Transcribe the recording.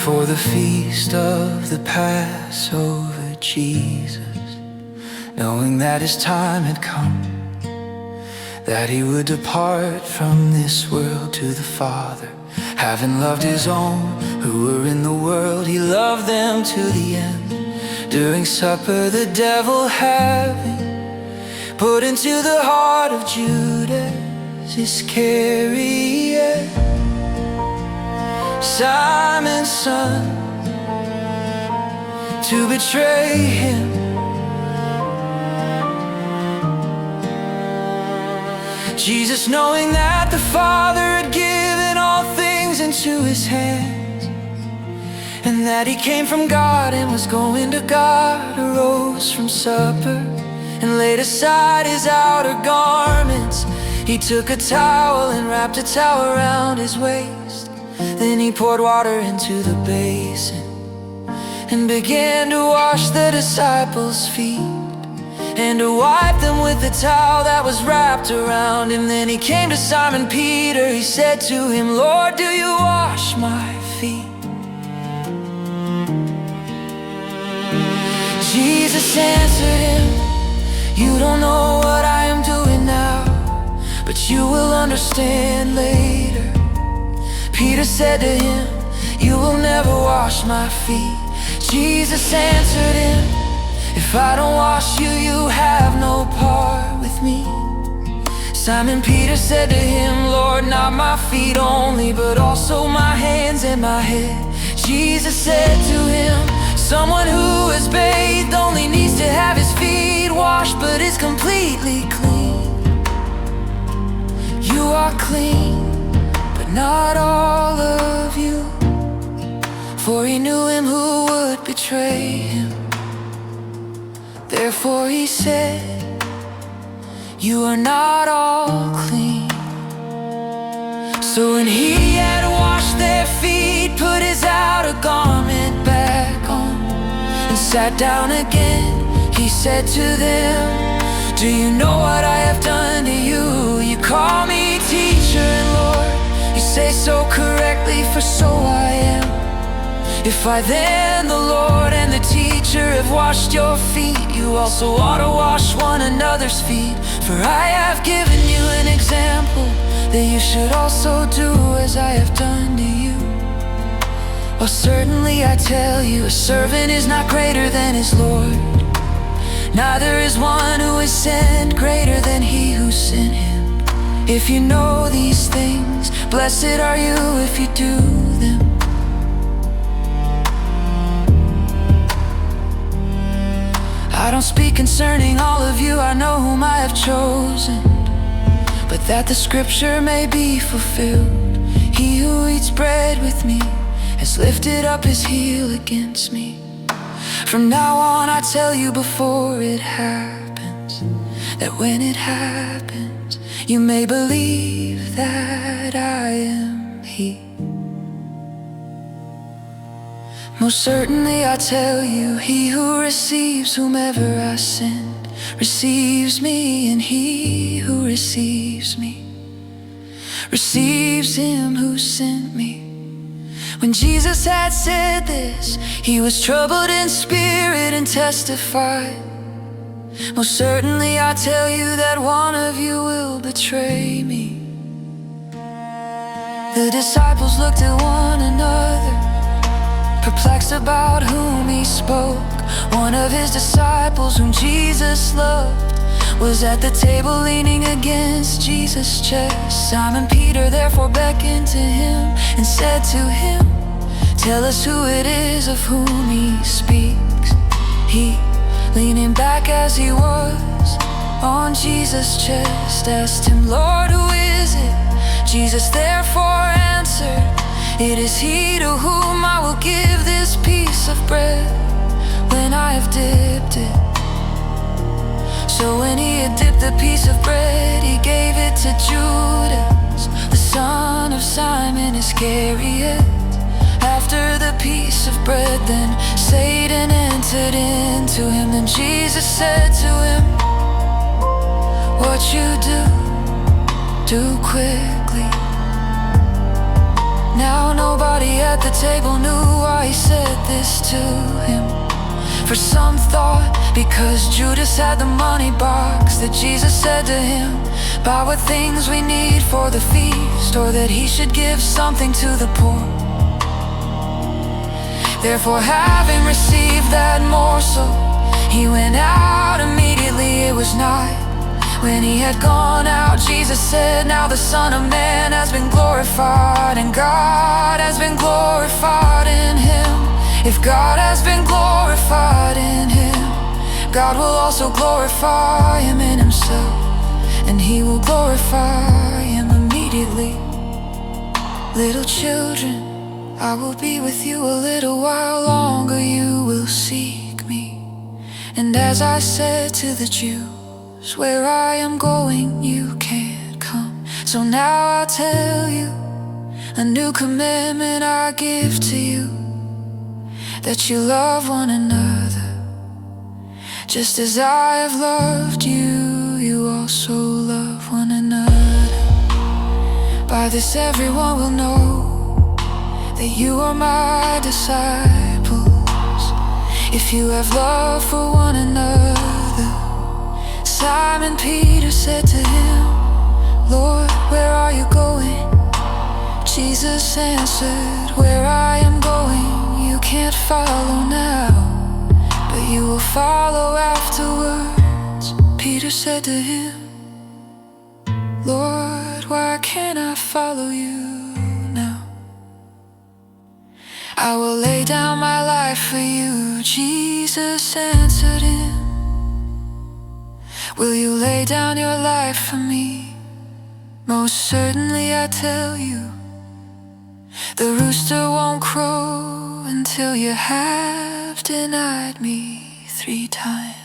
For the feast of the Passover, Jesus, knowing that his time had come, that he would depart from this world to the Father, having loved his own who were in the world, he loved them to the end. During supper the devil having put into the heart of Judas Iscariot, Simon's son, to betray him. Jesus, knowing that the Father had given all things into his hands, and that he came from God and was going to God, arose from supper and laid aside his outer garments. He took a towel and wrapped a towel around his waist. Then he poured water into the basin and began to wash the disciples' feet, and to wipe them with the towel that was wrapped around him. Then he came to Simon Peter. He said to him, "Lord, do you wash my feet?" Jesus answered him, "You don't know what I am doing now, but you will understand later." Peter said to him, "You will never wash my feet." Jesus answered him, "If I don't wash you, you have no part with me." Simon Peter said to him, "Lord, not my feet only, but also my hands and my head." Jesus said to him, "Someone who is bathed only needs to have his feet washed, but is completely clean. You are clean, but not all of you." For he knew him who would betray him. Therefore he said, "You are not all clean." So when he had washed their feet, put his outer garment back on, and sat down again, he said to them, "Do you know what I have done to you? You call me teacher and Lord. You say so correctly, for so I am. If I then, the Lord and the teacher, have washed your feet, you also ought to wash one another's feet. For I have given you an example, that you should also do as I have done to you. Oh, certainly I tell you, a servant is not greater than his Lord, neither is one who is sent greater than he who sent him. If you know these things, blessed are you if you do them." I don't speak concerning all of you, I know whom I have chosen, but that the scripture may be fulfilled. He who eats bread with me has lifted up his heel against me. From now on I tell you before it happens, that when it happens, you may believe that I am he. Most certainly I tell you, he who receives whomever I send receives me, and he who receives me receives him who sent me. When Jesus had said this, he was troubled in spirit and testified, "Most certainly I tell you that one of you will betray me." The disciples looked at one another, perplexed about whom he spoke. One of his disciples, whom Jesus loved, was at the table leaning against Jesus' chest. Simon Peter therefore beckoned to him and said to him, "Tell us who it is of whom he speaks." He, leaning back as he was on Jesus' chest, asked him, "Lord, who is it?" Jesus therefore answered, "It is he to whom I will give this piece of bread when I have dipped it." So when he had dipped the piece of bread, he gave it to Judas, the son of Simon Iscariot. After the piece of bread, then Satan entered into him. Then Jesus said to him, "What you do, do quickly." Now nobody at the table knew why he said this to him. For some thought because Judas had the money box, that Jesus said to him, buy what things we need for the feast, or that he should give something to the poor. Therefore, having received that morsel, he went out immediately. It was night. When he had gone out, Jesus said, now the Son of Man has been glorified, and God has been glorified in him. If God has been glorified in him, God will also glorify him in himself, and he will glorify him immediately. Little children, I will be with you a little while longer. You will seek me. And as I said to the Jews, where I am going, you can't come. So now I tell you, a new commandment I give to you, that you love one another. Just as I have loved you, you also love one another. By this everyone will know that you are my disciples, if you have love for one another. Simon Peter said to him, Lord, where are you going? Jesus answered, where I am going, you can't follow now, but you will follow afterwards. Peter said to him, Lord, why can't I follow you now? I will lay down my life for you, Jesus answered him. Will you lay down your life for me? Most certainly I tell you, the rooster won't crow until you have denied me 3 times.